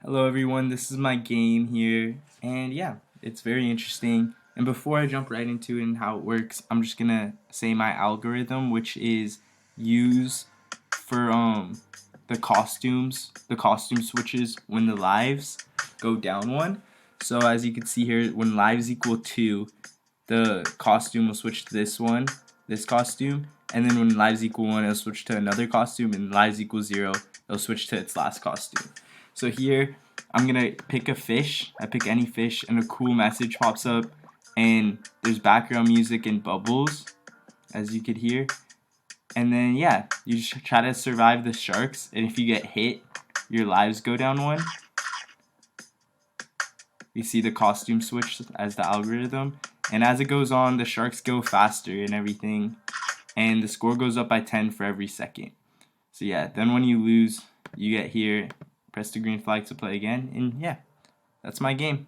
Hello everyone, this is my game here, and yeah, it's very interesting. And before I jump right into it and how it works, I'm just gonna say my algorithm, which is use for the costume switches when the lives go down one. So as you can see here, when lives equal 2, the costume will switch to this costume, and then when lives equal 1, it'll switch to another costume, and lives equal 0, it'll switch to its last costume. So here, I'm gonna pick a fish. I pick any fish, and a cool message pops up, and there's background music and bubbles, as you could hear. And then yeah, you just try to survive the sharks, and if you get hit, your lives go down 1. You see the costume switch as the algorithm, and as it goes on, the sharks go faster and everything, and the score goes up by 10 for every second. So yeah, then when you lose, you get here, press the green flag to play again, and yeah, that's my game.